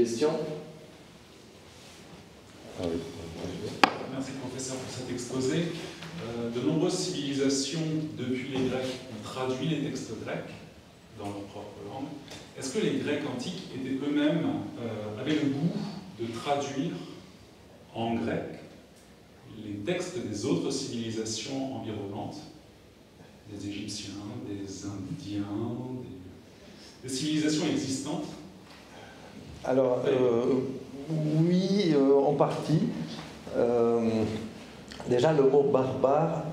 Questions? Merci professeur pour cet exposé. De nombreuses civilisations depuis les Grecs ont traduit les textes grecs dans leur propre langue. Est-ce que les Grecs antiques étaient eux-mêmes, avaient le goût de traduire en grec les textes des autres civilisations environnantes, des Égyptiens, des Indiens, des civilisations existantes? Alors, oui, en partie. Déjà, le mot barbare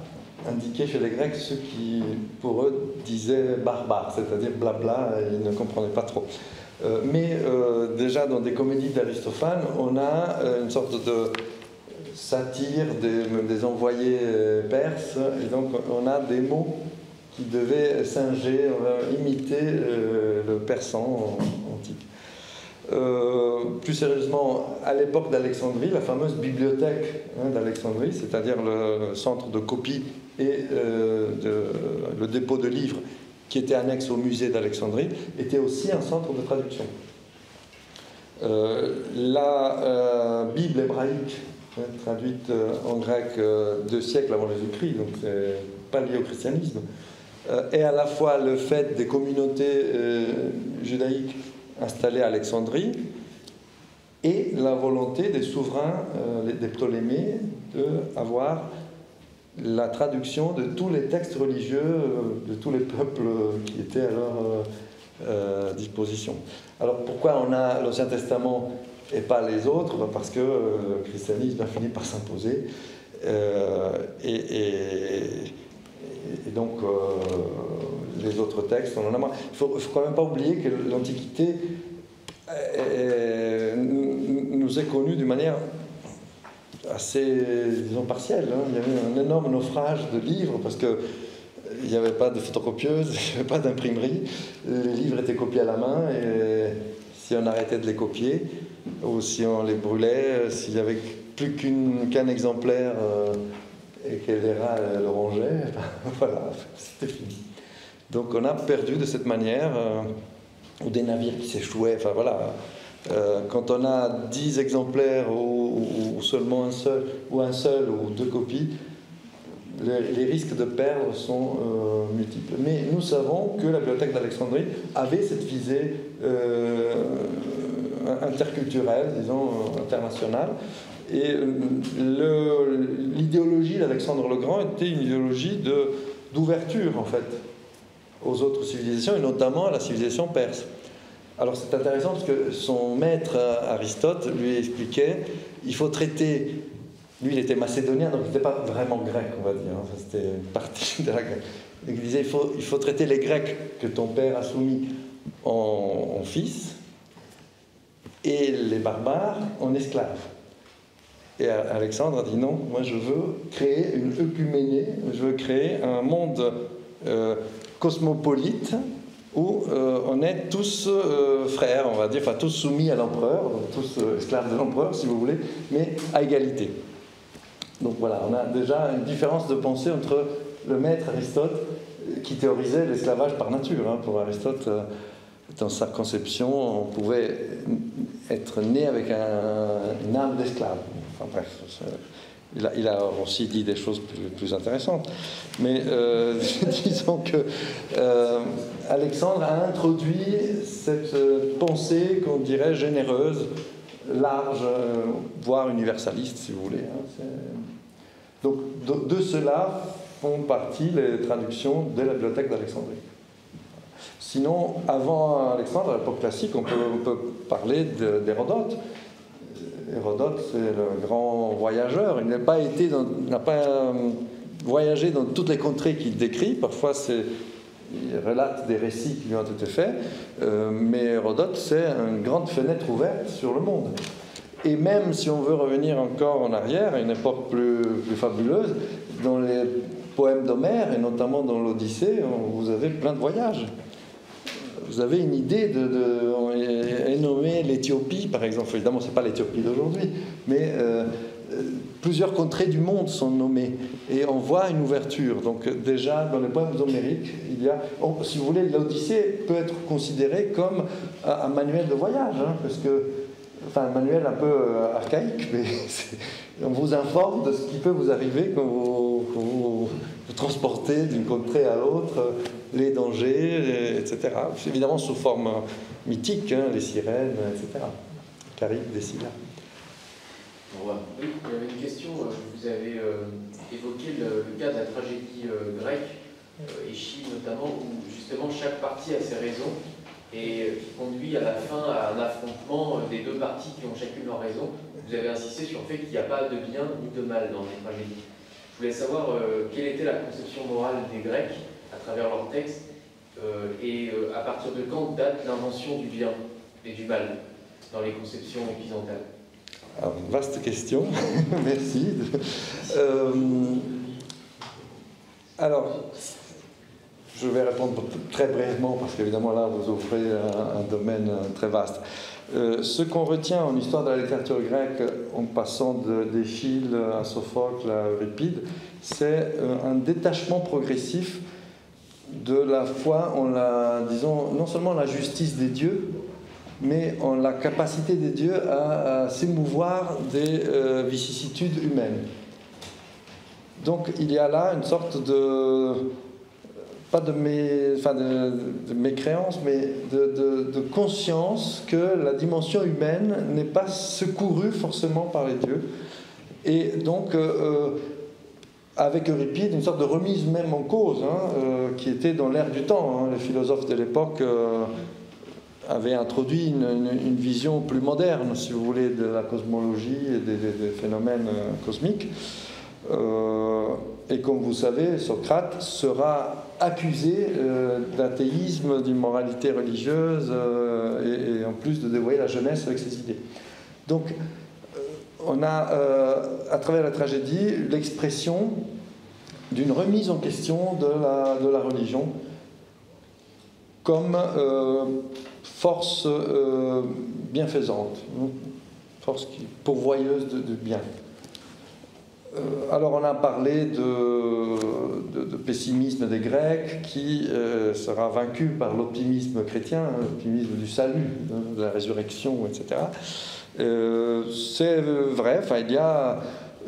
indiquait chez les Grecs ce qui, pour eux, disaient barbare, c'est-à-dire blabla, ils ne comprenaient pas trop. Mais déjà, dans des comédies d'Aristophane, on a une sorte de satire des envoyés perses, et donc on a des mots qui devaient singer, imiter le persan antique. Plus sérieusement, à l'époque d'Alexandrie, la fameuse bibliothèque d'Alexandrie, c'est-à-dire le centre de copie et le dépôt de livres qui était annexe au musée d'Alexandrie, était aussi un centre de traduction. La Bible hébraïque, traduite en grec 2 siècles avant Jésus-Christ, donc c'est pas lié au christianisme, est à la fois le fait des communautés judaïques installés à Alexandrie, et la volonté des souverains, des Ptolémées, d'avoir la traduction de tous les textes religieux de tous les peuples qui étaient à leur disposition. Alors pourquoi on a l'Ancien Testament et pas les autres? Parce que le christianisme a fini par s'imposer, et donc les autres textes, on en a moins. Il ne faut quand même pas oublier que l'Antiquité nous est connue d'une manière assez, disons, partielle. Il y avait un énorme naufrage de livres parce qu'il n'y avait pas de photocopieuse, il n'y avait pas d'imprimerie. Les livres étaient copiés à la main, et si on arrêtait de les copier, ou si on les brûlait, s'il n'y avait plus qu'un exemplaire et que les rats le rongeaient, voilà, c'était fini. Donc on a perdu de cette manière, ou des navires qui s'échouaient, enfin voilà. Quand on a 10 exemplaires ou seulement un seul ou 2 copies, les risques de perdre sont multiples. Mais nous savons que la bibliothèque d'Alexandrie avait cette visée interculturelle, disons, internationale. Et l'idéologie d'Alexandre le Grand était une idéologie d'ouverture, en fait, aux autres civilisations, et notamment à la civilisation perse. Alors c'est intéressant parce que son maître Aristote lui expliquait, il faut traiter, lui il était macédonien, donc il n'était pas vraiment grec, on va dire, hein, c'était une partie de la Grèce. Il disait, il faut traiter les Grecs que ton père a soumis en fils, et les barbares en esclaves. Et Alexandre a dit non, moi je veux créer une œcuménée, je veux créer un monde cosmopolite où on est tous frères, on va dire, enfin tous soumis à l'empereur, donc tous esclaves de l'empereur si vous voulez, mais à égalité. Donc voilà, on a déjà une différence de pensée entre le maître Aristote qui théorisait l'esclavage par nature. Hein. Pour Aristote, dans sa conception, on pouvait être né avec une âme d'esclave. Enfin bref, il a aussi dit des choses plus intéressantes. Mais disons que Alexandre a introduit cette pensée qu'on dirait généreuse, large, voire universaliste, si vous voulez. Hein. Donc de cela font partie les traductions de la bibliothèque d'Alexandrie. Sinon, avant Alexandre, à l'époque classique, on peut parler d'Hérodote. Hérodote, c'est le grand voyageur. Il n'a pas voyagé dans toutes les contrées qu'il décrit. Parfois, il relate des récits qui lui ont été faits. Mais Hérodote, c'est une grande fenêtre ouverte sur le monde. Et même si on veut revenir encore en arrière, à une époque plus fabuleuse, dans les poèmes d'Homère, et notamment dans l'Odyssée, vous avez plein de voyages. Vous avez une idée on est nommé l'Éthiopie, par exemple. Évidemment, ce n'est pas l'Éthiopie d'aujourd'hui, mais plusieurs contrées du monde sont nommées. Et on voit une ouverture. Donc déjà, dans les poèmes homériques, il y a... si vous voulez, l'Odyssée peut être considérée comme un manuel de voyage, hein, parce que enfin un manuel un peu archaïque, mais on vous informe de ce qui peut vous arriver quand vous transportez d'une contrée à l'autre, les dangers, etc. Évidemment sous forme mythique, hein, les sirènes, etc. Charybde, des Scylla. Oui, il y avait une question, vous avez évoqué le cas de la tragédie grecque, Échille notamment, où justement chaque partie a ses raisons, et qui conduit à la fin à un affrontement des deux parties qui ont chacune leur raison. Vous avez insisté sur le fait qu'il n'y a pas de bien ni de mal dans les tragédies. Je voulais savoir quelle était la conception morale des Grecs à travers leurs textes, et à partir de quand date l'invention du bien et du mal dans les conceptions occidentales. Alors, vaste question, merci. Alors, je vais répondre très brièvement, parce qu'évidemment là, vous offrez un domaine très vaste. Ce qu'on retient en histoire de la littérature grecque, en passant d'Échille à Sophocle à Euripide, c'est un détachement progressif de la foi en la, disons, non seulement la justice des dieux, mais en la capacité des dieux à s'émouvoir des vicissitudes humaines. Donc il y a là une sorte de, pas de, de mécréance, mais de conscience que la dimension humaine n'est pas secourue forcément par les dieux. Et donc, avec Euripide, une sorte de remise même en cause, hein, qui était dans l'air du temps. Hein. Les philosophes de l'époque avaient introduit une vision plus moderne, si vous voulez, de la cosmologie et des phénomènes cosmiques. Et comme vous savez, Socrate sera accusé d'athéisme, d'immoralité religieuse, et en plus de dévoyer la jeunesse avec ses idées. Donc, on a, à travers la tragédie, l'expression d'une remise en question de la religion comme force bienfaisante, force pourvoyeuse de bien. Alors on a parlé de pessimisme des Grecs qui sera vaincu par l'optimisme chrétien, l'optimisme du salut, de la résurrection, etc. C'est vrai, enfin, il y a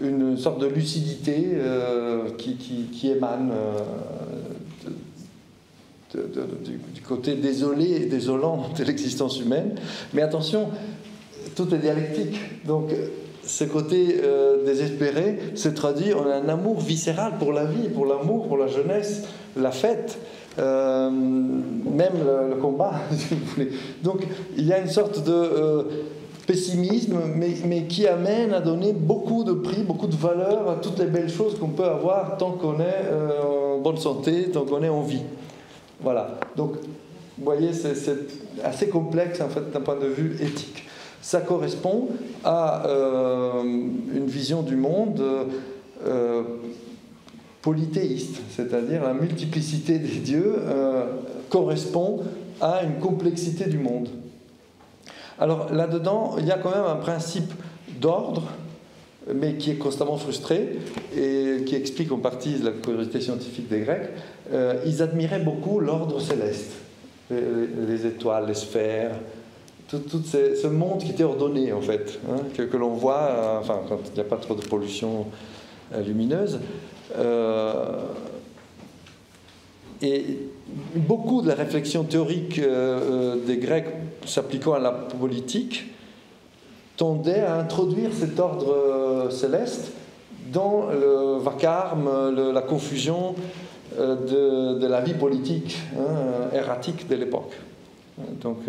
une sorte de lucidité qui émane du côté désolé et désolant de l'existence humaine. Mais attention, tout est dialectique. Donc, ce côté désespéré se traduit en un amour viscéral pour la vie, pour l'amour, pour la jeunesse, la fête, même le combat, si vous voulez. Donc, il y a une sorte de pessimisme, mais qui amène à donner beaucoup de prix, beaucoup de valeur à toutes les belles choses qu'on peut avoir tant qu'on est en bonne santé, tant qu'on est en vie. Voilà. Donc, vous voyez, c'est assez complexe, en fait, d'un point de vue éthique. Ça correspond à une vision du monde polythéiste, c'est-à-dire la multiplicité des dieux correspond à une complexité du monde. Alors là-dedans, il y a quand même un principe d'ordre, mais qui est constamment frustré et qui explique en partie la curiosité scientifique des Grecs. Ils admiraient beaucoup l'ordre céleste, les étoiles, les sphères, tout ce monde qui était ordonné en fait, hein, que l'on voit, enfin quand il n'y a pas trop de pollution lumineuse. Et beaucoup de la réflexion théorique des Grecs s'appliquant à la politique tendait à introduire cet ordre céleste dans le vacarme, la confusion de la vie politique, hein, erratique de l'époque. Donc,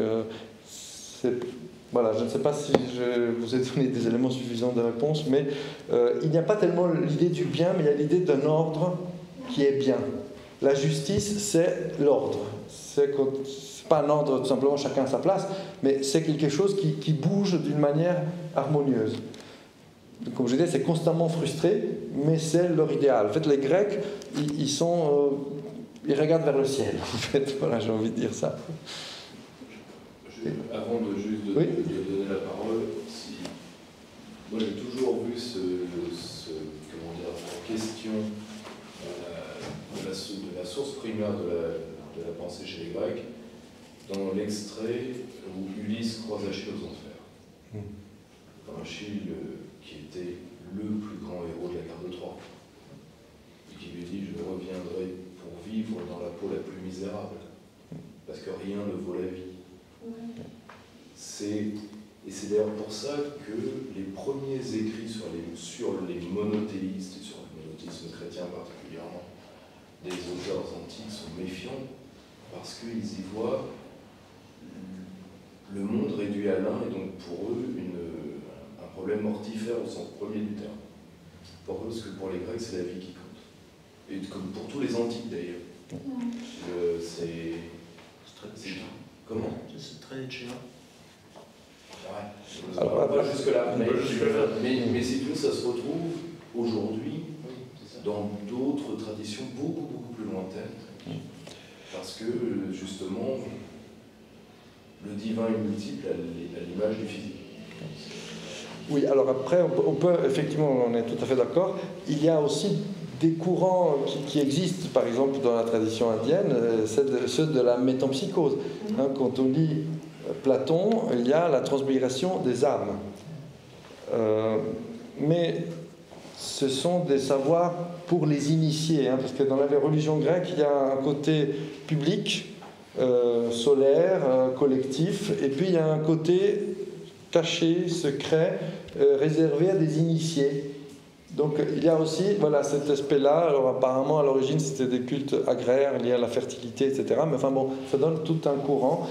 voilà, je ne sais pas si je vous ai donné des éléments suffisants de réponse, mais il n'y a pas tellement l'idée du bien, mais il y a l'idée d'un ordre qui est bien. La justice, c'est l'ordre. C'est pas un ordre tout simplement chacun à sa place, mais c'est quelque chose qui bouge d'une manière harmonieuse. Comme je disais, c'est constamment frustré, mais c'est leur idéal. En fait, les Grecs, ils regardent vers le ciel. En fait, voilà, j'ai envie de dire ça. Avant de juste de donner la parole, moi j'ai toujours vu comment dire, la question de la source primaire de la pensée chez les Grecs dans l'extrait où Ulysse croise Achille aux enfers. Achille, qui était le plus grand héros de la guerre de Troie, et qui lui dit « Je reviendrai pour vivre dans la peau la plus misérable, parce que rien ne vaut la vie. » Et c'est d'ailleurs pour ça que les premiers écrits sur les monothéistes, et sur le monothéisme chrétien particulièrement, des auteurs antiques sont méfiants, parce qu'ils y voient le monde réduit à l'un, et donc pour eux, un problème mortifère au sens premier du terme. Pour eux, parce que pour les Grecs, c'est la vie qui compte. Et comme pour tous les antiques d'ailleurs. C'est comment? C'est très géant. Ouais. Alors, pas jusque-là, mais si tu veux, ça se retrouve aujourd'hui dans d'autres traditions beaucoup plus lointaines. Parce que, justement, le divin est multiple à l'image du physique. Oui, alors après, on peut, effectivement, on est tout à fait d'accord, il y a aussi des courants qui existent, par exemple, dans la tradition indienne, ceux de la métempsychose. Quand on lit Platon, il y a la transmigration des âmes. Mais ce sont des savoirs pour les initiés, parce que dans la religion grecque, il y a un côté public, solaire, collectif, et puis il y a un côté caché, secret, réservé à des initiés. Donc il y a aussi cet aspect-là. Alors apparemment à l'origine c'était des cultes agraires liés à la fertilité, etc. Mais enfin bon, ça donne tout un courant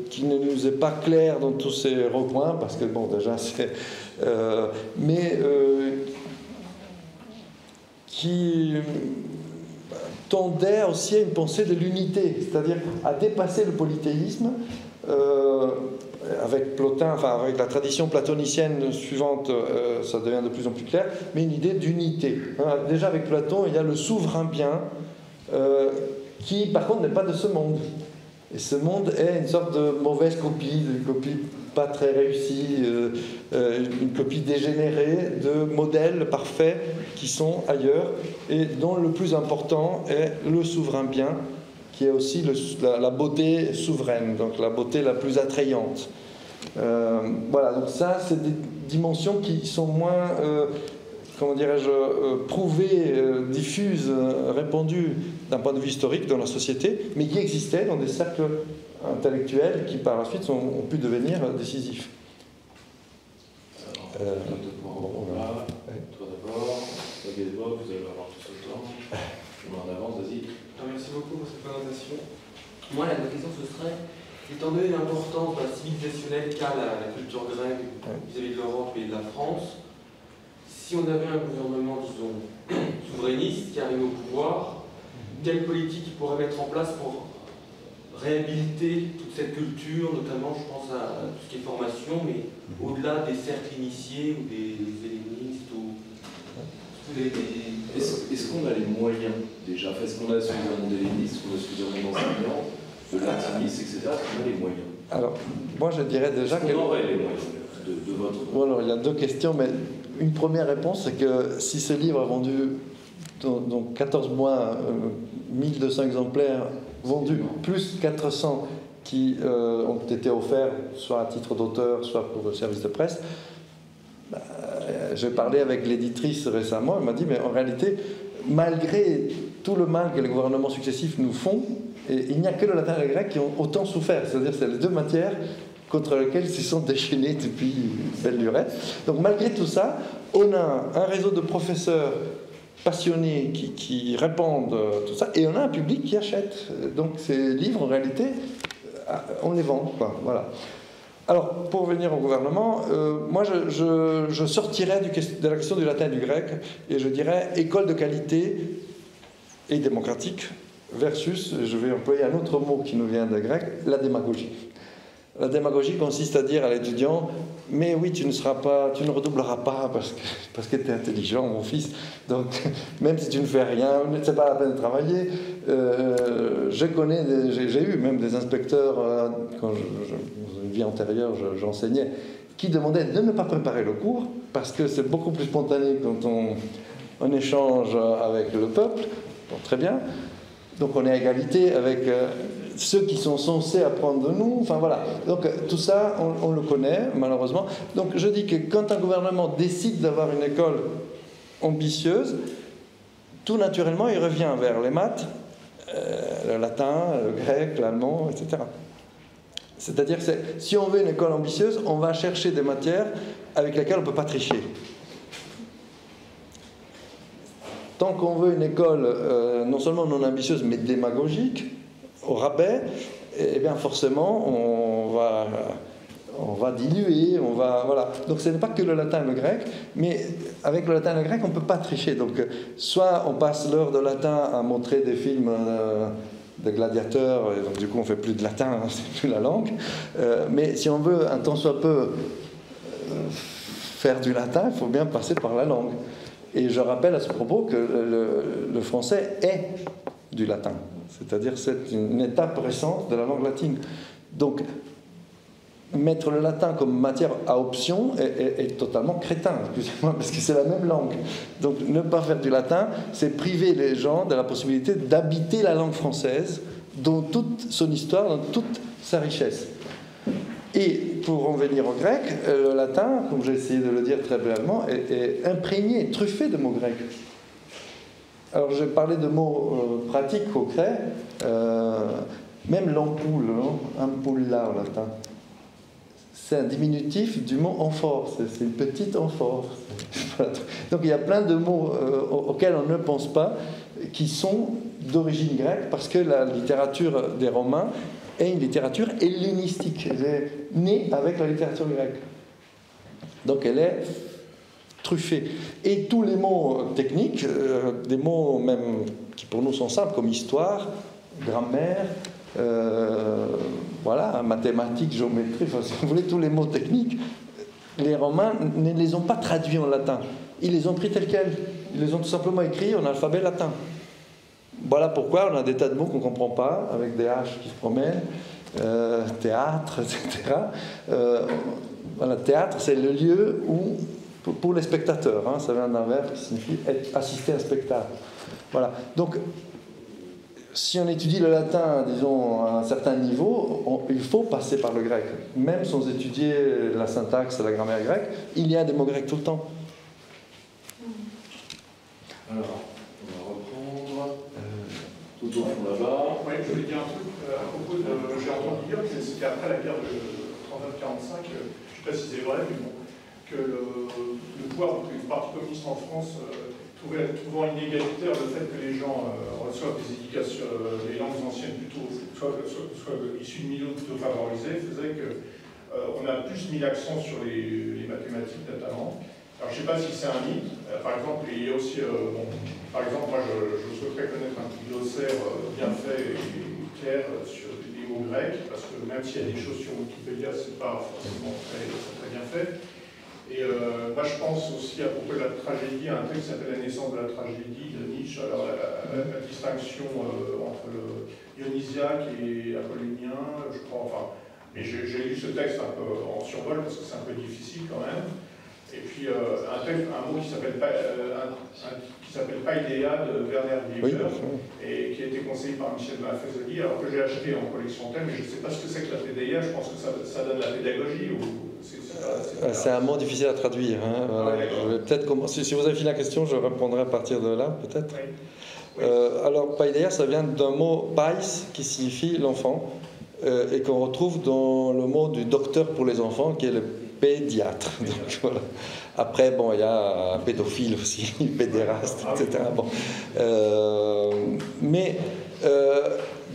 qui ne nous est pas clair dans tous ces recoins, parce que bon déjà c'est... qui tendait aussi à une pensée de l'unité, c'est-à-dire à dépasser le polythéisme. Avec Plotin, avec la tradition platonicienne suivante, ça devient de plus en plus clair, mais une idée d'unité. Déjà avec Platon, il y a le souverain bien, qui par contre n'est pas de ce monde. Et ce monde est une sorte de mauvaise copie, une copie pas très réussie, une copie dégénérée de modèles parfaits qui sont ailleurs, et dont le plus important est le souverain bien, qui est aussi la beauté souveraine, donc la beauté la plus attrayante. Voilà, donc ça, c'est des dimensions qui sont moins, comment dirais-je, prouvées, diffuses, répandues d'un point de vue historique dans la société, mais qui existaient dans des cercles intellectuels qui, par la suite, ont pu devenir décisifs. Toi d'abord, vous allez avoir tout ce temps. Je mets en avance, vas-y. Merci beaucoup pour cette présentation. Moi, la question, ce serait, étant donné l'importance civilisationnelle qu'a la culture grecque vis-à-vis de l'Europe et de la France, si on avait un gouvernement, disons, souverainiste qui arrive au pouvoir, quelle politique il pourrait mettre en place pour réhabiliter toute cette culture, notamment, je pense à tout ce qui est formation, mais au-delà des cercles initiés ou des hellénistes ou... Est-ce qu'on a les moyens déjà? Est-ce qu'on a suffisamment d'hellénistes, est-ce qu'on a suffisamment d'enseignants, de latinistes, etc. Est-ce qu'on a les moyens? Alors, moi je dirais déjà que... On aurait les moyens de votre... Bon, alors, il y a deux questions, mais une première réponse, c'est que si ce livre a vendu dans 14 mois 1200 exemplaires vendus, plus 400 qui ont été offerts, soit à titre d'auteur, soit pour le service de presse, j'ai parlé avec l'éditrice récemment, elle m'a dit, mais en réalité, malgré tout le mal que les gouvernements successifs nous font, il n'y a que le latin et le grec qui ont autant souffert. C'est-à-dire que c'est les deux matières contre lesquelles ils se sont déchaînés depuis belle lurette. Donc malgré tout ça, on a un réseau de professeurs passionnés qui répandent tout ça, et on a un public qui achète. Donc ces livres, en réalité, on les vend, quoi. Voilà. Alors, pour revenir au gouvernement, moi je sortirais de la question du latin et du grec, et je dirais école de qualité et démocratique versus, je vais employer un autre mot qui nous vient de grec, la démagogie. La démagogie consiste à dire à l'étudiant, mais oui, tu ne redoubleras pas parce que tu es intelligent, mon fils, donc même si tu ne fais rien, c'est pas la peine de travailler. J'ai eu même des inspecteurs, quand dans une vie antérieure j'enseignais, qui demandaient de ne pas préparer le cours, parce que c'est beaucoup plus spontané quand on échange avec le peuple. Bon, très bien. Donc on est à égalité avec ceux qui sont censés apprendre de nous. Enfin voilà. Donc tout ça, on le connaît malheureusement. Donc je dis que quand un gouvernement décide d'avoir une école ambitieuse, tout naturellement il revient vers les maths, le latin, le grec, l'allemand, etc. C'est-à-dire que si on veut une école ambitieuse, on va chercher des matières avec lesquelles on ne peut pas tricher. Tant qu'on veut une école non seulement non ambitieuse, mais démagogique, au rabais, eh bien forcément, on va diluer, voilà. Donc ce n'est pas que le latin et le grec, mais avec le latin et le grec, on ne peut pas tricher. Donc soit on passe l'heure de latin à montrer des films de gladiateurs, et donc du coup on ne fait plus de latin, hein, c'est plus la langue, mais si on veut un tant soit peu faire du latin, il faut bien passer par la langue. Et je rappelle à ce propos que le français est du latin, c'est-à-dire c'est une étape récente de la langue latine. Donc mettre le latin comme matière à option est totalement crétin, excusez-moi, parce que c'est la même langue. Donc ne pas faire du latin, c'est priver les gens de la possibilité d'habiter la langue française dans toute son histoire, dans toute sa richesse. Et pour en venir au grec, le latin, comme j'ai essayé de le dire très brièvement, est imprégné, truffé de mots grecs. Alors j'ai parlé de mots pratiques, concrets, même l'ampoule, ampulla en latin. C'est un diminutif du mot amphore, c'est une petite amphore. Donc il y a plein de mots auxquels on ne pense pas, qui sont d'origine grecque, parce que la littérature des Romains est une littérature hellénistique. Elle est née avec la littérature grecque. Donc elle est truffée. Et tous les mots techniques, des mots même qui pour nous sont simples, comme histoire, grammaire, voilà, mathématiques, géométrie, enfin, si vous voulez, tous les mots techniques, les Romains ne les ont pas traduits en latin. Ils les ont pris tels quels. Ils les ont tout simplement écrits en alphabet latin. Voilà pourquoi on a des tas de mots qu'on ne comprend pas, avec des H qui se promènent, théâtre, etc. Voilà, théâtre, c'est le lieu où, pour les spectateurs, hein, ça vient d'un verbe qui signifie assister à un spectacle. Voilà. Donc, si on étudie le latin, disons, à un certain niveau, il faut passer par le grec. Même sans étudier la syntaxe et la grammaire grecque, il y a des mots grecs tout le temps. Alors, on va reprendre tout au fond là-bas. Oui, je voulais dire un truc à propos de. J'ai entendu dire que c'était après la guerre de 39-45, je ne sais pas si c'est vrai, mais bon, que le pouvoir du Parti communiste en France trouvant inégalitaire le fait que les gens reçoivent des éducations, les langues anciennes plutôt, soit issues de milieux plutôt favorisés, faisait qu'on a plus mis l'accent sur les mathématiques notamment. Alors je ne sais pas si c'est un mythe. Par exemple, il y a aussi, par exemple, moi je souhaiterais connaître un petit glossaire bien fait et clair sur les mots grecs, parce que même s'il y a des choses sur Wikipédia, c'est pas forcément très bien fait. Et moi je pense aussi à propos de la tragédie, un texte qui s'appelle La naissance de la tragédie de Nietzsche, alors la distinction entre le dionysiaque et apollinien, je crois, enfin, mais j'ai lu ce texte un peu en survol parce que c'est un peu difficile quand même. Et puis un mot qui s'appelle Paideia de Werner Bieber, et qui a été conseillé par Michel Malfazoli, alors que j'ai acheté en collection thème, mais je ne sais pas ce que c'est que la Paideia, je pense que ça donne la pédagogie ou... C'est un mot difficile à traduire. Hein, voilà. Si vous avez fini la question, je répondrai à partir de là, peut-être. Oui. Alors, Paideia, ça vient d'un mot pais, qui signifie l'enfant, et qu'on retrouve dans le mot du docteur pour les enfants, qui est le pédiatre. Donc, voilà. Après, bon, il y a un pédophile aussi, pédéraste, etc. Bon.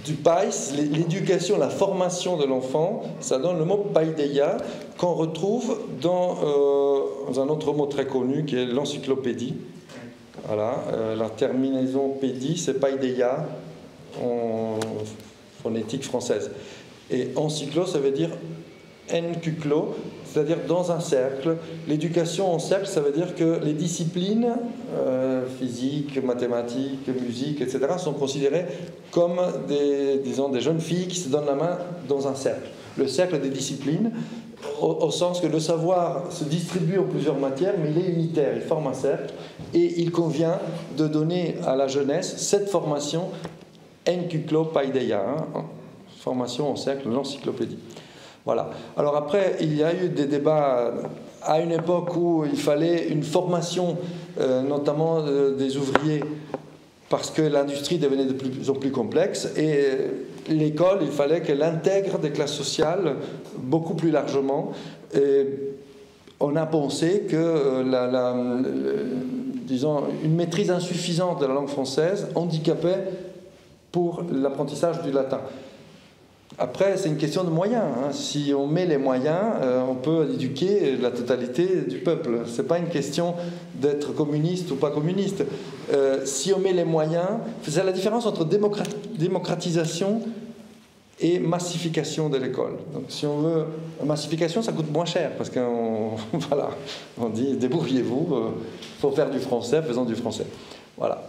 Du pais, l'éducation, la formation de l'enfant, ça donne le mot paideia, qu'on retrouve dans un autre mot très connu qui est l'encyclopédie. Voilà, la terminaison pédie, c'est paideia en phonétique française. Et encyclo, ça veut dire encuclo, c'est-à-dire dans un cercle. L'éducation en cercle, ça veut dire que les disciplines physique, mathématiques, musique, etc. sont considérées comme des jeunes filles qui se donnent la main dans un cercle. Le cercle des disciplines, au sens que le savoir se distribue en plusieurs matières, mais il est unitaire, il forme un cercle, et il convient de donner à la jeunesse cette formation Encyclopaideia, hein, formation en cercle, l'encyclopédie. Voilà. Alors après, il y a eu des débats à une époque où il fallait une formation, notamment des ouvriers, parce que l'industrie devenait de plus en plus complexe, et l'école, il fallait qu'elle intègre des classes sociales beaucoup plus largement. Et on a pensé que disons, une maîtrise insuffisante de la langue française handicapait pour l'apprentissage du latin. Après, c'est une question de moyens. Hein. Si on met les moyens, on peut éduquer la totalité du peuple. Ce n'est pas une question d'être communiste ou pas communiste. Si on met les moyens, c'est la différence entre démocratisation et massification de l'école. Donc, si on veut massification, ça coûte moins cher parce qu'on voilà, on dit débrouillez-vous, il faut faire du français, faisons du français. Voilà.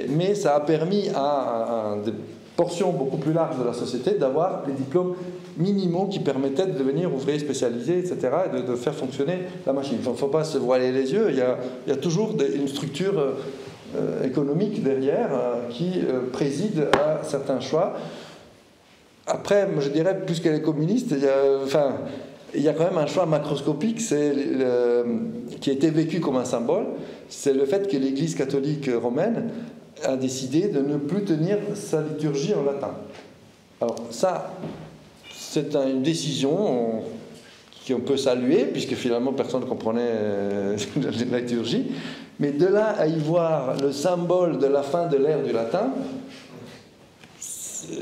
Mais ça a permis à des portion beaucoup plus large de la société d'avoir les diplômes minimaux qui permettaient de devenir ouvrier spécialisé, etc., et de faire fonctionner la machine. Il ne faut pas se voiler les yeux, il y a toujours une structure économique derrière qui préside à certains choix. Après, je dirais, plus qu'elle est communiste, il y a quand même un choix macroscopique qui a été vécu comme un symbole, c'est le fait que l'Église catholique romaine a décidé de ne plus tenir sa liturgie en latin. Alors ça, c'est une décision qu'on peut saluer, puisque finalement personne ne comprenait la liturgie, mais de là à y voir le symbole de la fin de l'ère du latin,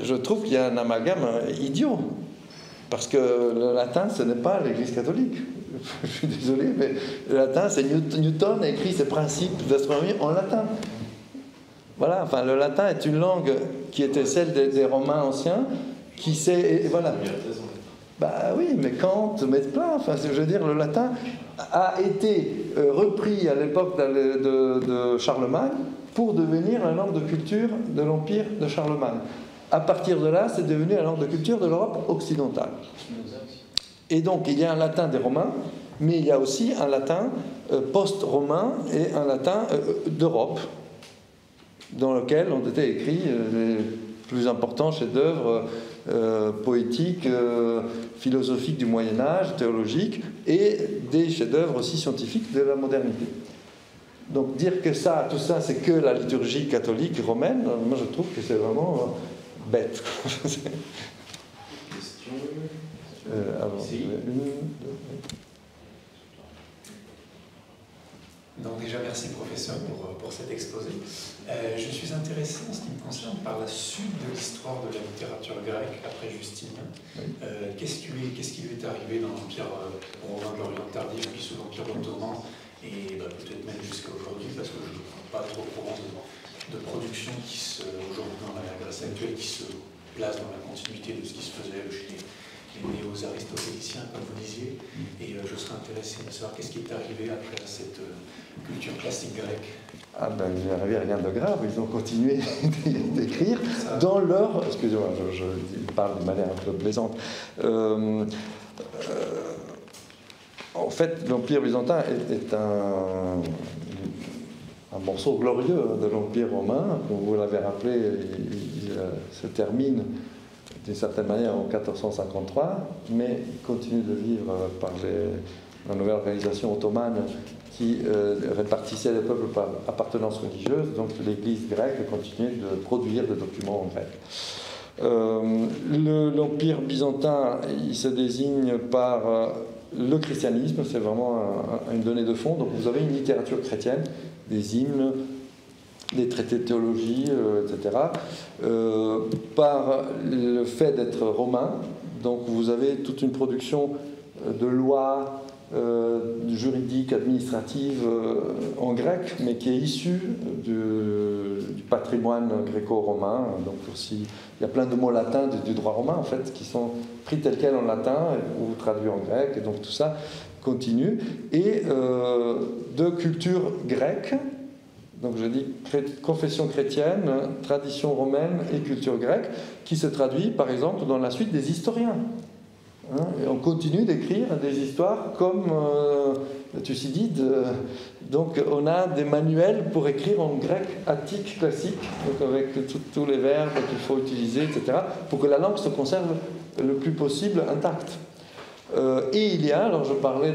je trouve qu'il y a un amalgame idiot. Parce que le latin, ce n'est pas l'Église catholique. Je suis désolé, mais le latin, c'est Newton a écrit ses principes d'astronomie en latin. Voilà, enfin, le latin est une langue qui était celle des Romains anciens, qui s'est... Voilà. Bah oui, mais Kant, mais plein, enfin, je veux dire, le latin a été repris à l'époque de Charlemagne pour devenir la langue de culture de l'Empire de Charlemagne. À partir de là, c'est devenu la langue de culture de l'Europe occidentale. Et donc, il y a un latin des Romains, mais il y a aussi un latin post-romain et un latin d'Europe, dans lequel ont été écrits les plus importants chefs-d'œuvre poétiques, philosophiques du Moyen-Âge, théologiques, et des chefs-d'œuvre aussi scientifiques de la modernité. Donc dire que tout ça, c'est que la liturgie catholique romaine, moi je trouve que c'est vraiment bête. Question. Donc déjà, merci professeur pour cet exposé. Je suis intéressé en ce qui me concerne par la suite de l'histoire de la littérature grecque après Justinien. Oui. Qu'est-ce qui lui est arrivé dans l'Empire romain de l'Orient tardif, puis sous l'Empire ottoman, et peut-être même jusqu'à aujourd'hui, parce que je ne suis pas trop au courant de production qui aujourd'hui dans la Grèce actuelle, qui se place dans la continuité de ce qui se faisait chez les néo-aristotéliciens, comme vous disiez, et je serais intéressé de savoir qu'est-ce qui est arrivé après cette culture classique grecque. Ah ben, il n'est arrivé rien de grave, ils ont continué d'écrire dans leur... Excusez-moi, je parle de manière un peu plaisante. En fait, l'Empire byzantin est un morceau glorieux de l'Empire romain. Comme vous l'avez rappelé, il se termine d'une certaine manière en 1453, mais continue de vivre par la nouvelle organisation ottomane qui répartissait les peuples par appartenance religieuse. Donc l'Église grecque continue de produire des documents en grec. L'Empire byzantin, il se désigne par le christianisme, c'est vraiment une donnée de fond. Donc vous avez une littérature chrétienne, des hymnes, des traités de théologie, etc. Par le fait d'être romain, donc vous avez toute une production de lois juridiques, administratives en grec, mais qui est issue du patrimoine gréco-romain. Donc aussi, il y a plein de mots latins du droit romain, en fait, qui sont pris tels quels en latin ou traduits en grec, et donc tout ça continue. Et de culture grecque, donc je dis confession chrétienne, tradition romaine et culture grecque, qui se traduit par exemple dans la suite des historiens. Hein, et on continue d'écrire des histoires comme Thucydide. Donc on a des manuels pour écrire en grec attique classique, donc avec tous les verbes qu'il faut utiliser, etc., pour que la langue se conserve le plus possible intacte. Et il y a, alors je parlais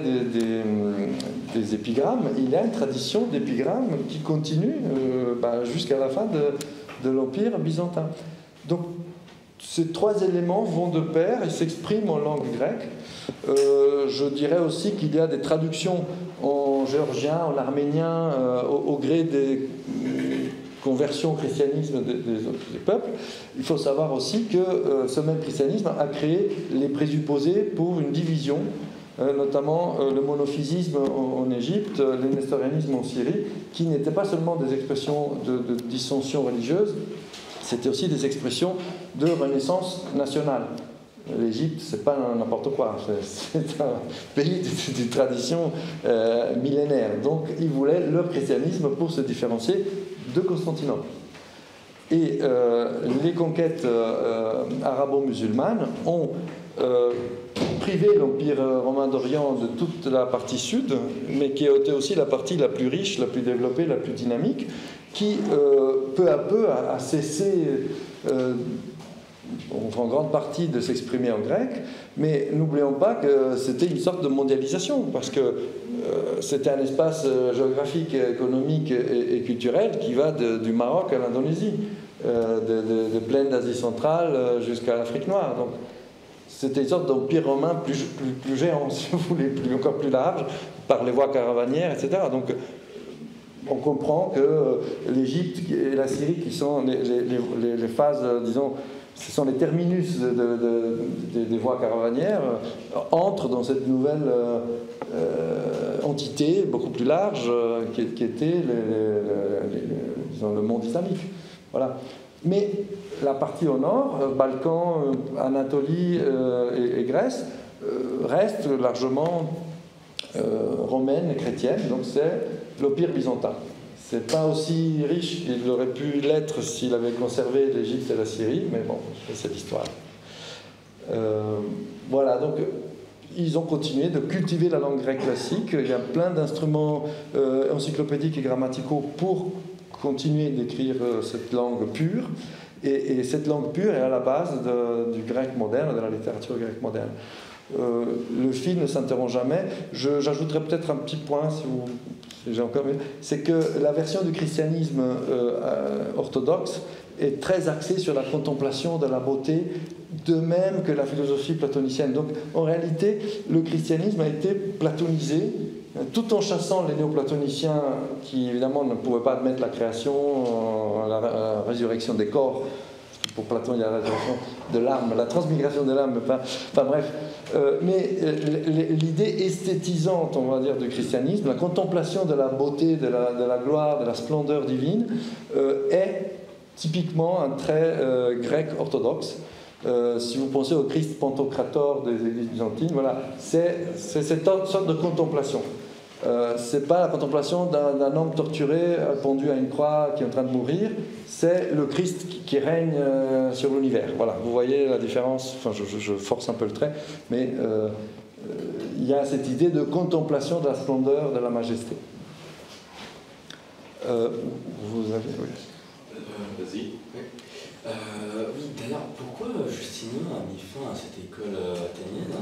des épigrammes, il y a une tradition d'épigrammes qui continue jusqu'à la fin de l'Empire byzantin. Donc ces trois éléments vont de pair et s'expriment en langue grecque. Je dirais aussi qu'il y a des traductions en géorgien, en arménien, au gré des conversions au christianisme des peuples. Il faut savoir aussi que ce même christianisme a créé les présupposés pour une division, notamment le monophysisme en Égypte, le nestorianisme en Syrie, qui n'étaient pas seulement des expressions de dissension religieuse, c'était aussi des expressions de renaissance nationale. L'Égypte, c'est pas n'importe quoi, c'est un pays d'une tradition millénaire. Donc, ils voulaient leur christianisme pour se différencier de Constantinople. Et les conquêtes arabo-musulmanes ont privé l'Empire romain d'Orient de toute la partie sud, mais qui a été aussi la partie la plus riche, la plus développée, la plus dynamique, qui peu à peu a cessé en grande partie de s'exprimer en grec, mais n'oublions pas que c'était une sorte de mondialisation, parce que c'était un espace géographique, économique et culturel qui va du Maroc à l'Indonésie, de plaine d'Asie centrale jusqu'à l'Afrique noire. Donc, c'était une sorte d'empire romain plus géant, si vous voulez, encore plus large, par les voies caravanières, etc. Donc, on comprend que l'Égypte et la Syrie, qui sont les phases, disons, ce sont les terminus des voies caravanières, entrent dans cette nouvelle entité beaucoup plus large qui était disons, le monde islamique. Voilà. Mais la partie au nord, Balkans, Anatolie et Grèce, reste largement romaine et chrétienne, donc c'est l'Empire byzantin. C'est pas aussi riche qu'il aurait pu l'être s'il avait conservé l'Égypte et la Syrie, mais bon, c'est cette histoire. Voilà, donc ils ont continué de cultiver la langue grecque classique. Il y a plein d'instruments encyclopédiques et grammaticaux pour continuer d'écrire cette langue pure. Et cette langue pure est à la base du grec moderne, de la littérature grecque moderne. Le fil ne s'interrompt jamais. J'ajouterais peut-être un petit point, si j'ai encore mieux, c'est que la version du christianisme orthodoxe est très axée sur la contemplation de la beauté, de même que la philosophie platonicienne. Donc, en réalité, le christianisme a été platonisé, tout en chassant les néoplatoniciens qui, évidemment, ne pouvaient pas admettre la création, la résurrection des corps. Pour Platon, il y a la résurrection de l'âme, la transmigration de l'âme, enfin bref. Mais l'idée esthétisante, on va dire, du christianisme, la contemplation de la beauté, de la gloire, de la splendeur divine, est typiquement un trait grec orthodoxe. Si vous pensez au Christ Pantocrator des églises byzantines, voilà, c'est cette sorte de contemplation. C'est pas la contemplation d'un homme torturé, pendu à une croix, qui est en train de mourir. C'est le Christ qui règne sur l'univers. Voilà, vous voyez la différence. Enfin, je force un peu le trait, mais il y a cette idée de contemplation de la splendeur, de la majesté. Vous avez... Oui. Vas-y. Oui, d'ailleurs, pourquoi Justinien a mis fin à cette école athénienne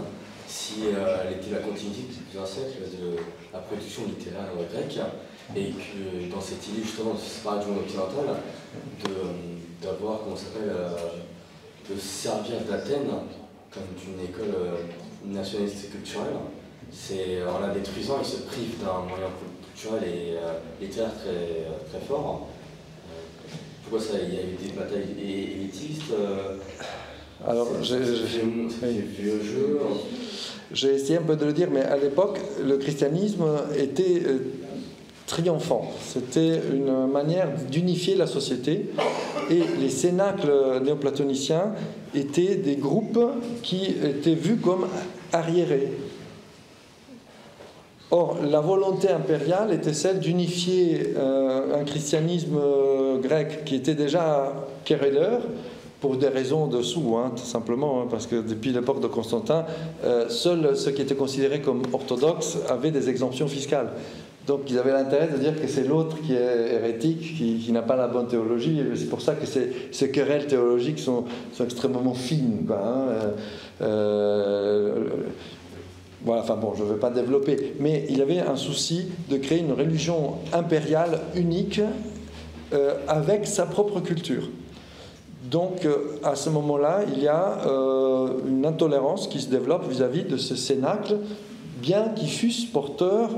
si elle était la continuité depuis plusieurs siècles de la production littéraire grecque, et que dans cette idée justement de se séparer du monde occidental, d'avoir, comment ça s'appelle, de servir d'Athènes comme d'une école nationaliste et culturelle, c'est en la détruisant, il se prive d'un moyen culturel et littéraire très, très fort. Pourquoi ça, il y a eu des batailles élitistes? Alors, vieux jeu. J'ai essayé un peu de le dire, mais à l'époque, le christianisme était triomphant. C'était une manière d'unifier la société. Et les cénacles néoplatoniciens étaient des groupes qui étaient vus comme arriérés. Or, la volonté impériale était celle d'unifier un christianisme grec qui était déjà querelleur pour des raisons de sous, hein, tout simplement, hein, parce que depuis l'époque de Constantin, seuls ceux qui étaient considérés comme orthodoxes avaient des exemptions fiscales. Donc ils avaient l'intérêt de dire que c'est l'autre qui est hérétique, qui n'a pas la bonne théologie, et c'est pour ça que ces querelles théologiques sont extrêmement fines, quoi, hein. Voilà, enfin bon, je ne vais pas développer, mais il y avait un souci de créer une religion impériale unique avec sa propre culture. Donc à ce moment-là, il y a une intolérance qui se développe vis-à-vis de ce cénacle, bien qu'ils fussent porteurs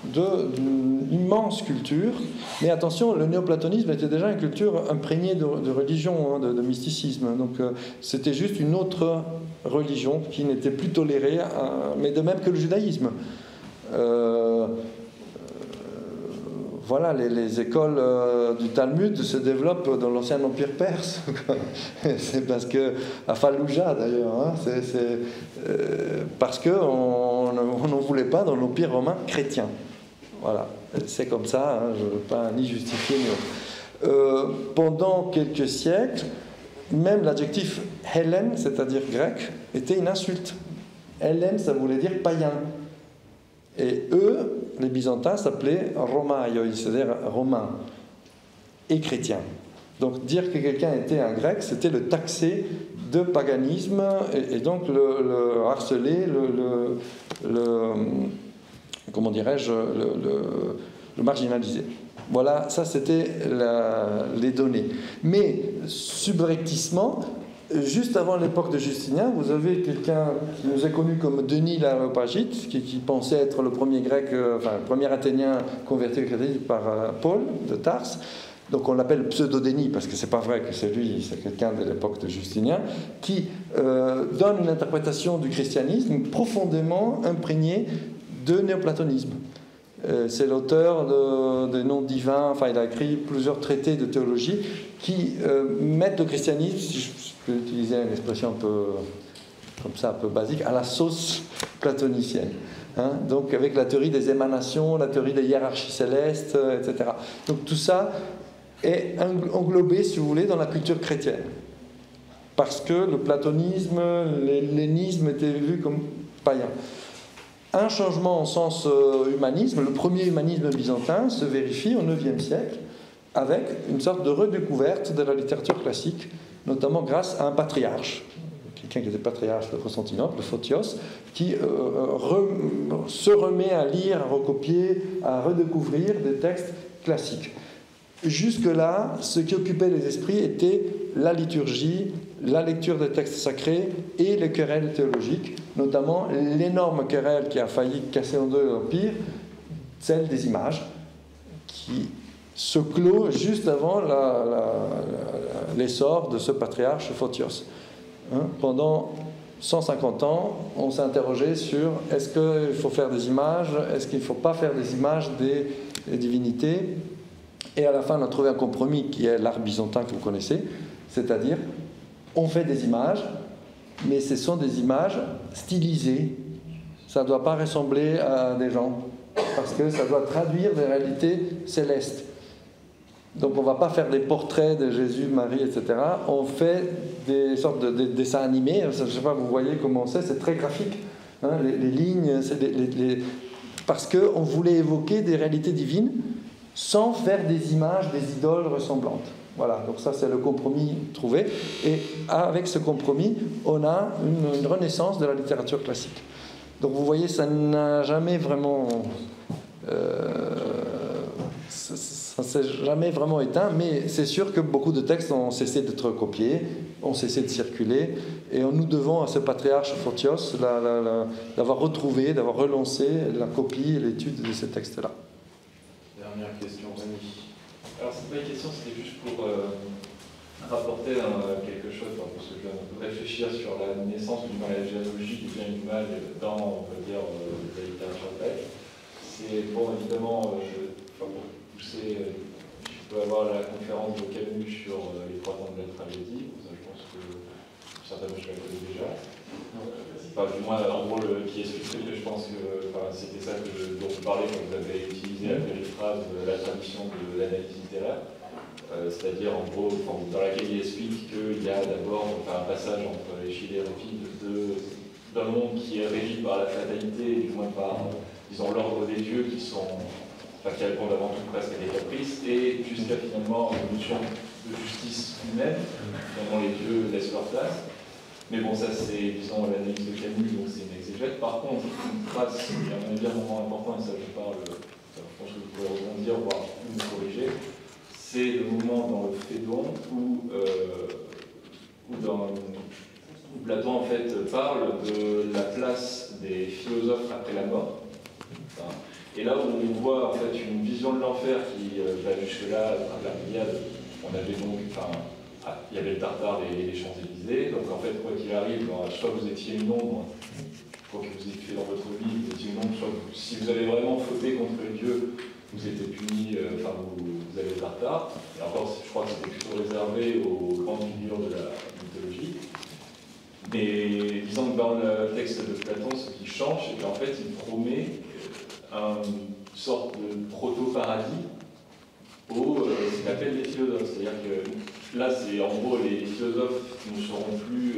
d'une immense culture. Mais attention, le néoplatonisme était déjà une culture imprégnée de religion, hein, de mysticisme. Donc c'était juste une autre religion qui n'était plus tolérée, mais de même que le judaïsme. Voilà, les écoles du Talmud se développent dans l'ancien empire perse. C'est parce que, à Fallujah d'ailleurs, hein, parce qu'on n'en voulait pas dans l'empire romain chrétien. Voilà, c'est comme ça, hein, je ne veux pas ni justifier ni autre. Pendant quelques siècles, même l'adjectif hellène, c'est-à-dire grec, était une insulte. Hellène, ça voulait dire païen. Et eux, les Byzantins, s'appelaient Romaioi, c'est-à-dire romains et chrétiens. Donc dire que quelqu'un était un grec, c'était le taxer de paganisme et donc le harceler, comment dirais-je, le marginaliser. Voilà, ça c'était les données. Mais subrepticement, juste avant l'époque de Justinien, vous avez quelqu'un qui nous est connu comme Denis l'Aréopagite, qui pensait être le premier grec, enfin le premier Athénien converti au christianisme par Paul de Tarse. Donc on l'appelle pseudo-Denis, parce que c'est pas vrai que c'est lui, c'est quelqu'un de l'époque de Justinien, qui donne une interprétation du christianisme profondément imprégnée de néoplatonisme. C'est l'auteur des noms divins, enfin il a écrit plusieurs traités de théologie qui mettent le christianisme, si je peux utiliser une expression un peu comme ça, un peu basique, à la sauce platonicienne. Hein, donc avec la théorie des émanations, la théorie des hiérarchies célestes, etc. Donc tout ça est englobé, si vous voulez, dans la culture chrétienne. Parce que le platonisme, l'hellénisme étaient vus comme païens. Un changement en sens humanisme, le premier humanisme byzantin se vérifie au IXe siècle avec une sorte de redécouverte de la littérature classique, notamment grâce à un patriarche, quelqu'un qui était patriarche de Constantinople, Photios, qui se remet à lire, à recopier, à redécouvrir des textes classiques. Jusque-là, ce qui occupait les esprits était la liturgie, la lecture des textes sacrés et les querelles théologiques, notamment l'énorme querelle qui a failli casser en deux l'Empire, celle des images, qui se clôt juste avant l'essor de ce patriarche Photios. Hein, pendant 150 ans, on s'est interrogé sur est-ce qu'il faut faire des images, est-ce qu'il ne faut pas faire des images des divinités. Et à la fin, on a trouvé un compromis qui est l'art byzantin que vous connaissez, c'est-à-dire on fait des images, mais ce sont des images stylisées. Ça ne doit pas ressembler à des gens, parce que ça doit traduire des réalités célestes. Donc on ne va pas faire des portraits de Jésus, Marie, etc. On fait des sortes de dessins animés. Je ne sais pas, vous voyez comment c'est très graphique. Hein, les lignes, parce qu'on voulait évoquer des réalités divines sans faire des images, des idoles ressemblantes. Voilà, donc ça c'est le compromis trouvé. Et avec ce compromis, on a une renaissance de la littérature classique. Donc vous voyez, ça n'a jamais vraiment... ça ne s'est jamais vraiment éteint, mais c'est sûr que beaucoup de textes ont cessé d'être copiés, ont cessé de circuler, et nous devons à ce patriarche Photios d'avoir retrouvé, d'avoir relancé la copie et l'étude de ces textes-là. Dernière question, Rémi. Alors, cette vraie question, c'était juste pour rapporter quelque chose, parce que je viens de réfléchir sur la naissance ou du mal, la généalogie du bien et du mal dans, on peut dire, la littérature grecque. C'est, bon, évidemment, pour pousser, je peux avoir la conférence de Camus sur les 3 ans de la tragédie, ça, je pense que certainement je la connais déjà. Pas du moins, en gros, qui est supprimé, je pense que c'était ça dont vous parlez quand vous avez utilisé la périphrase, la traduction de l'analyse littéraire. c'est-à-dire en gros dans laquelle il explique qu'il y a d'abord un passage entre Échille et Euripide d'un monde qui est régi par la fatalité, du moins par, disons, l'ordre des dieux qui répondent avant tout presque à des caprices, et jusqu'à finalement une notion de justice humaine, dont les dieux laissent leur place. Mais bon, ça c'est, disons, l'analyse de Camus, donc c'est une exégète. Par contre, une trace, il y a un moment important, et ça je parle, je pense que vous pouvez rebondir, voire me corriger, c'est le moment dans le Phédon où Platon en fait parle de la place des philosophes après la mort. Et là où on voit en fait une vision de l'enfer qui va jusque-là, à travers l'Iliade, on avait donc, il y avait le Tartare et les Champs-Élysées, donc en fait, quoi qu'il arrive, soit vous étiez une ombre, quoi que vous ayez fait dans votre vie, vous étiez une ombre, soit si vous avez vraiment fauté contre Dieu, vous étiez puni, vous avez le Tartare. Et encore, je crois que c'était plutôt réservé aux grandes figures de la mythologie. Mais disons que dans le texte de Platon, ce qui change, c'est qu'en fait, il promet une sorte de proto-paradis aux ce qu'il appelle les philosophes. C'est-à-dire que là, c'est en gros, les philosophes ne seront plus,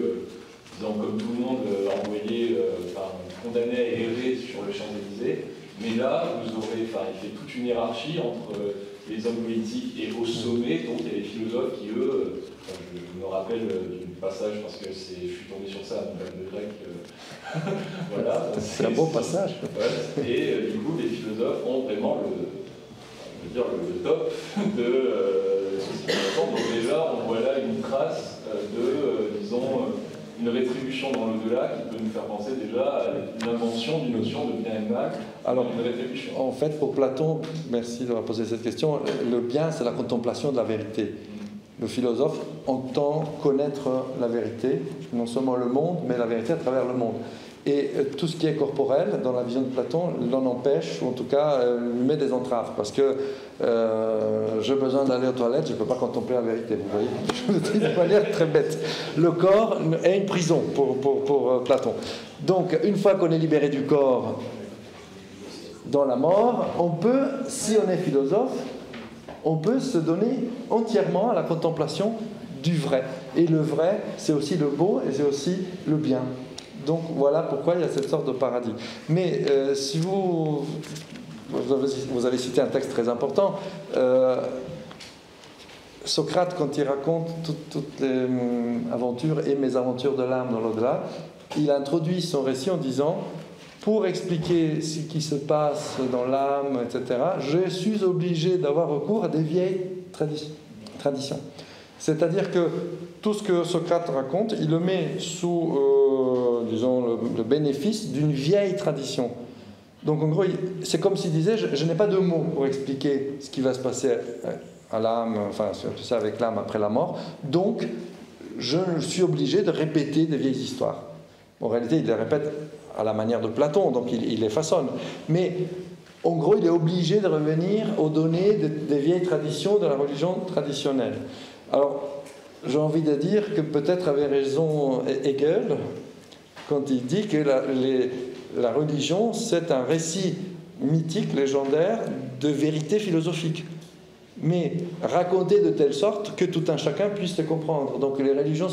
disons, comme tout le monde, envoyés, condamnés à errer sur le Champs-Élysées. Mais là, vous aurez, il fait toute une hiérarchie entre les hommes politiques et au sommet, donc il y a les philosophes qui, eux, je me rappelle du passage parce que je suis tombé sur ça à mon bac de grec. Voilà. C'est un beau passage. Ouais, et du coup, les philosophes ont vraiment le top de ceci. Donc déjà, on voit là une trace disons, une rétribution dans l'au-delà qui peut nous faire penser déjà à l'invention d'une notion de bien et mal. Alors, une rétribution. En fait, pour Platon, merci d'avoir posé cette question, le bien, c'est la contemplation de la vérité. Le philosophe entend connaître la vérité, non seulement le monde, mais la vérité à travers le monde. Et tout ce qui est corporel, dans la vision de Platon, l'en empêche, ou en tout cas lui met des entraves. Parce que j'ai besoin d'aller aux toilettes, je ne peux pas contempler la vérité, vous voyez. Je le dis de manière très bête. Le corps est une prison pour Platon. Donc, une fois qu'on est libéré du corps dans la mort, on peut, si on est philosophe, on peut se donner entièrement à la contemplation du vrai. Et le vrai, c'est aussi le beau et c'est aussi le bien. Donc voilà pourquoi il y a cette sorte de paradis. Mais si vous avez cité un texte très important, Socrate, quand il raconte toutes les aventures et mésaventures de l'âme dans l'au-delà, il introduit son récit en disant: pour expliquer ce qui se passe dans l'âme, etc., je suis obligé d'avoir recours à des vieilles traditions. C'est-à-dire que tout ce que Socrate raconte, il le met sous, disons, le bénéfice d'une vieille tradition. Donc en gros, c'est comme s'il disait, je n'ai pas de mots pour expliquer ce qui va se passer à l'âme, enfin, tout ça avec l'âme après la mort, donc je suis obligé de répéter des vieilles histoires. En réalité, il les répète à la manière de Platon, donc il les façonne. Mais en gros, il est obligé de revenir aux données des vieilles traditions de la religion traditionnelle. Alors, j'ai envie de dire que peut-être avait raison Hegel quand il dit que la religion, c'est un récit mythique, légendaire, de vérité philosophique, mais raconté de telle sorte que tout un chacun puisse le comprendre. Donc les religions,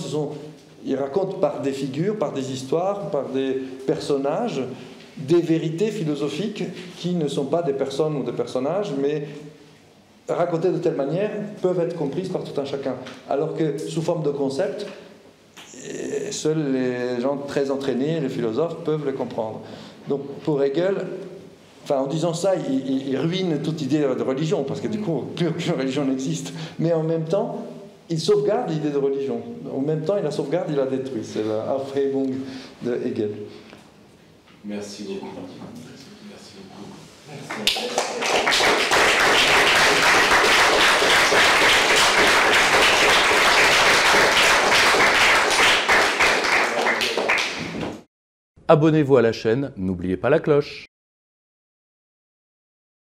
ils racontent par des figures, par des histoires, par des personnages, des vérités philosophiques qui ne sont pas des personnes ou des personnages, mais racontées de telle manière, peuvent être comprises par tout un chacun. Alors que sous forme de concept, seuls les gens très entraînés, les philosophes, peuvent les comprendre. Donc pour Hegel, en disant ça, il ruine toute idée de religion, parce que du coup, plus aucune religion n'existe. Mais en même temps, il sauvegarde l'idée de religion. En même temps, il la sauvegarde, il la détruit. C'est la Aufhebung de Hegel. Merci beaucoup. Merci beaucoup. Merci. Abonnez-vous à la chaîne, n'oubliez pas la cloche.